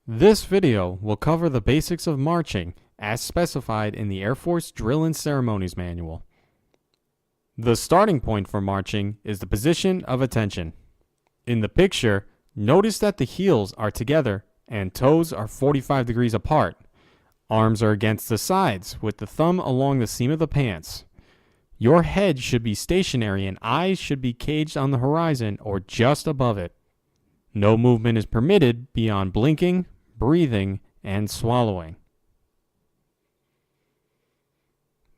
This video will cover the basics of marching as specified in the Air Force Drill and Ceremonies Manual. The starting point for marching is the position of attention. In the picture, notice that the heels are together and toes are 45 degrees apart. Arms are against the sides with the thumb along the seam of the pants. Your head should be stationary and eyes should be caged on the horizon or just above it. No movement is permitted beyond blinking, breathing, and swallowing.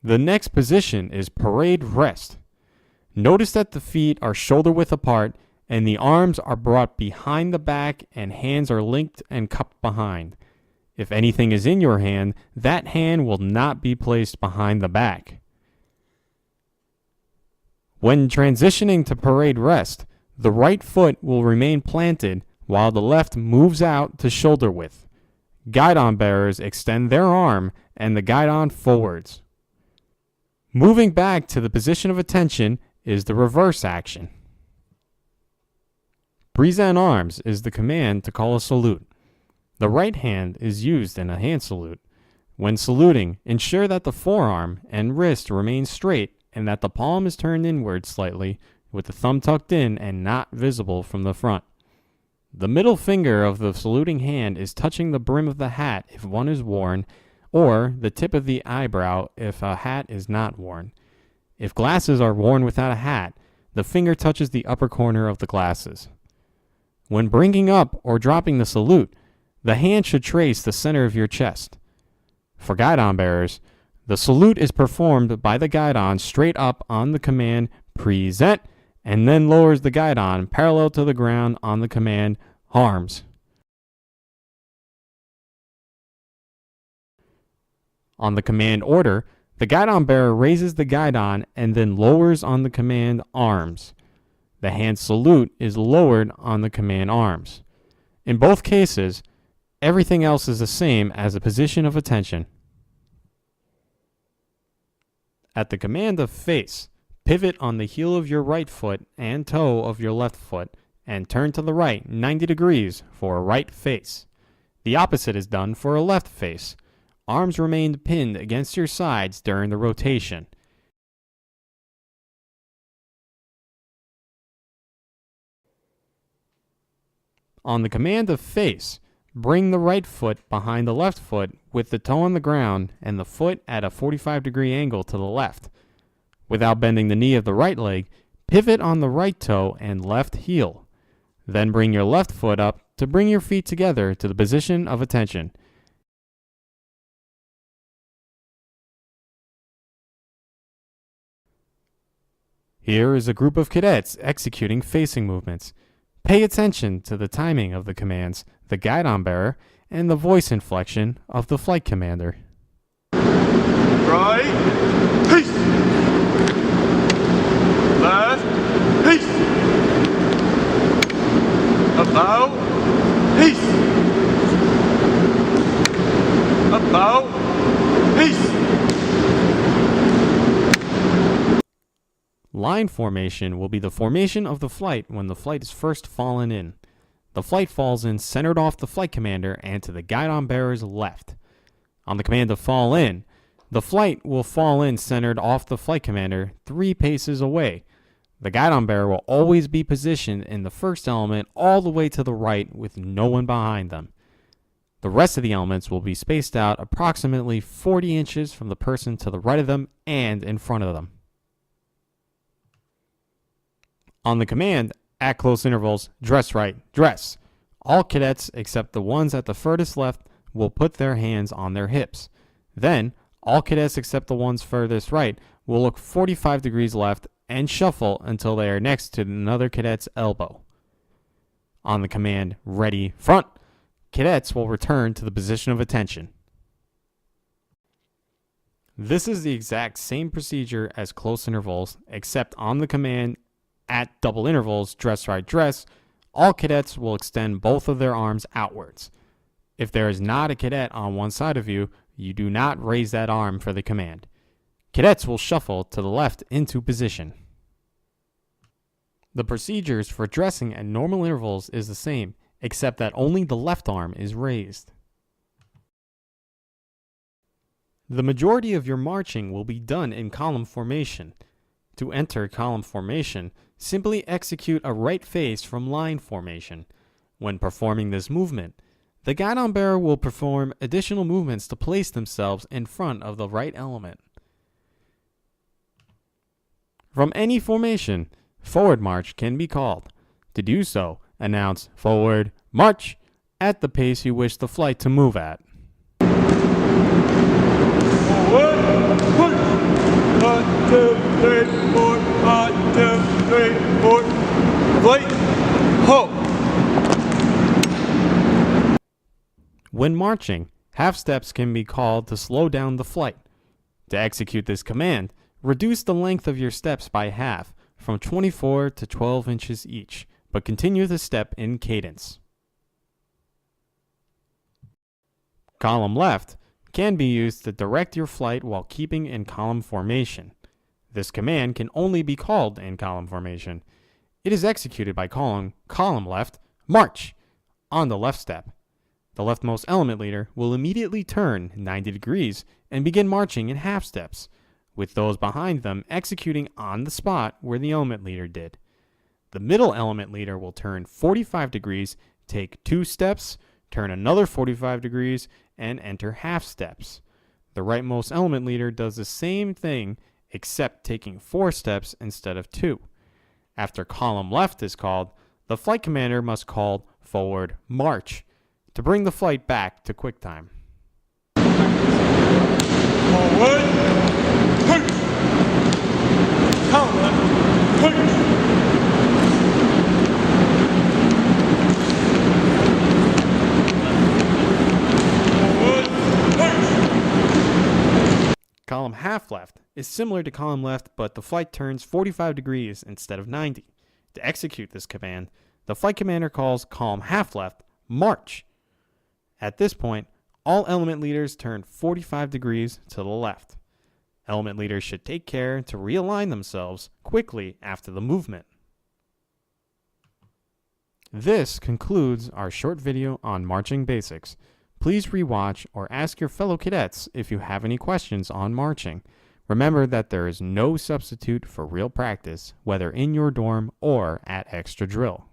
The next position is parade rest. Notice that the feet are shoulder width apart and the arms are brought behind the back and hands are linked and cupped behind. If anything is in your hand, that hand will not be placed behind the back. When transitioning to parade rest, the right foot will remain planted while the left moves out to shoulder width. Guidon bearers extend their arm and the guidon forwards. Moving back to the position of attention is the reverse action. Present arms is the command to call a salute. The right hand is used in a hand salute. When saluting, ensure that the forearm and wrist remain straight and that the palm is turned inward slightly with the thumb tucked in and not visible from the front. The middle finger of the saluting hand is touching the brim of the hat if one is worn, or the tip of the eyebrow if a hat is not worn. If glasses are worn without a hat, the finger touches the upper corner of the glasses. When bringing up or dropping the salute, the hand should trace the center of your chest. For guidon bearers, the salute is performed by the guidon straight up on the command present and then lowers the guidon parallel to the ground on the command arms. On the command order, the guidon bearer raises the guidon and then lowers on the command arms. The hand salute is lowered on the command arms. In both cases, everything else is the same as the position of attention. At the command of face, pivot on the heel of your right foot and toe of your left foot and turn to the right 90 degrees for a right face. The opposite is done for a left face. Arms remain pinned against your sides during the rotation. On the command of face, bring the right foot behind the left foot with the toe on the ground and the foot at a 45-degree angle to the left. Without bending the knee of the right leg, pivot on the right toe and left heel. Then bring your left foot up to bring your feet together to the position of attention. Here is a group of cadets executing facing movements. Pay attention to the timing of the commands, the guidon bearer, and the voice inflection of the flight commander. Right, peace. Left, peace. About, peace. About, peace. Line formation will be the formation of the flight when the flight is first fallen in. The flight falls in centered off the flight commander and to the guidon bearer's left. On the command to fall in, the flight will fall in centered off the flight commander 3 paces away. The guidon bearer will always be positioned in the first element all the way to the right with no one behind them. The rest of the elements will be spaced out approximately 40 inches from the person to the right of them and in front of them. On the command, at close intervals, dress right, dress. All cadets except the ones at the furthest left will put their hands on their hips. Then, all cadets except the ones furthest right will look 45 degrees left and shuffle until they are next to another cadet's elbow. On the command, ready, front, cadets will return to the position of attention. This is the exact same procedure as close intervals, except on the command, at double intervals, dress right, dress, all cadets will extend both of their arms outwards. If there is not a cadet on one side of you, you do not raise that arm for the command. Cadets will shuffle to the left into position. The procedures for dressing at normal intervals is the same, except that only the left arm is raised. The majority of your marching will be done in column formation. To enter column formation, simply execute a right face from line formation. When performing this movement, the guidon bearer will perform additional movements to place themselves in front of the right element. From any formation, forward march can be called. To do so, announce forward march at the pace you wish the flight to move at. Forward, push. 1, 2, 3, 4. 1, 2, 3, 4. Flight, halt. When marching, half steps can be called to slow down the flight. To execute this command, reduce the length of your steps by half, from 24 to 12 inches each, but continue the step in cadence. Column left can be used to direct your flight while keeping in column formation. This command can only be called in column formation. It is executed by calling column left, march, on the left step. The leftmost element leader will immediately turn 90 degrees and begin marching in half steps, with those behind them executing on the spot where the element leader did. The middle element leader will turn 45 degrees, take 2 steps, turn another 45 degrees, and enter half steps. The rightmost element leader does the same thing except taking 4 steps instead of 2. After column left is called, the flight commander must call forward march to bring the flight back to quick time. Forward, push. Column left, push. Column half left is similar to column left, but the flight turns 45 degrees instead of 90. To execute this command, the flight commander calls column half left march. At this point, all element leaders turn 45 degrees to the left. Element leaders should take care to realign themselves quickly after the movement. This concludes our short video on marching basics. Please rewatch or ask your fellow cadets if you have any questions on marching. Remember that there is no substitute for real practice, whether in your dorm or at extra drill.